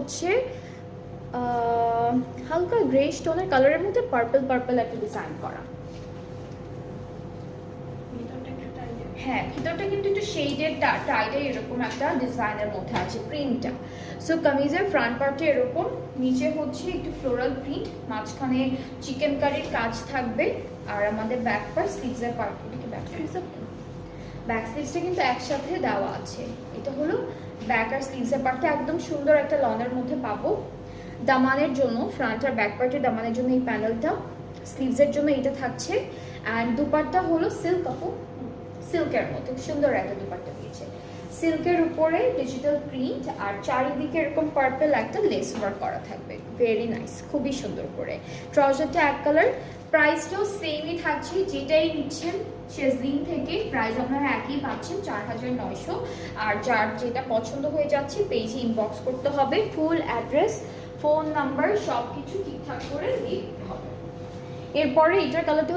হচ্ছে হালকা গ্রে স্টোনের কালারের মধ্যে পার্পল একটা ডিজাইন করা। হ্যাঁ, ভিতরটা কিন্তু একটু শেডেড টাইডে এরকম একটা ডিজাইনের মধ্যে আছে প্রিন্টটা। সো কামিজের ফ্রন্ট পার্টে এরকম, নিচে হচ্ছে একটু ফ্লোরাল প্রিন্ট, মাঝখানে চিকেন কারির কাজ থাকবে। আর আমাদের ব্যাক পার্ট স্লিভসের পার্ট, এটাকে ব্যাক স্লিভসটা কিন্তু একসাথে দেওয়া আছে। এটা হলো ব্যাক আর স্লিভসের পার্টটা একদম সুন্দর একটা লনের মধ্যে পাবো। দামানের জন্য, ফ্রন্ট আর ব্যাক পার্টের দামানের জন্য এই প্যানেলটা, স্লিভসের জন্য এটা থাকছে। অ্যান্ড দুপাট্টা হলো সিল্ক কাপড়, সিল্কের মধ্যে সুন্দর একটা দুপাট্টা দিয়েছে, সিল্কের উপরে ডিজিটাল প্রিন্ট আর চারিদিকে এরকম পার্পল একটা লেস ওয়ার্ক করা থাকবে, ভেরি নাইস, খুবই সুন্দর করে। ট্রাউজারটা এক কালার, প্রাইসটাও সেমই থাকছে, যেটাই নিচ্ছেন শেজলিন থেকে প্রাইস আপনারা একই পাচ্ছেন 4900। আর যার যেটা পছন্দ হয়ে যাচ্ছে পেজে ইনবক্স করতে হবে, ফুল অ্যাড্রেস ফোন নাম্বার সব কিছু ঠিকঠাক করে দিয়ে দিতে হবে। এরপরে এটার কালারটা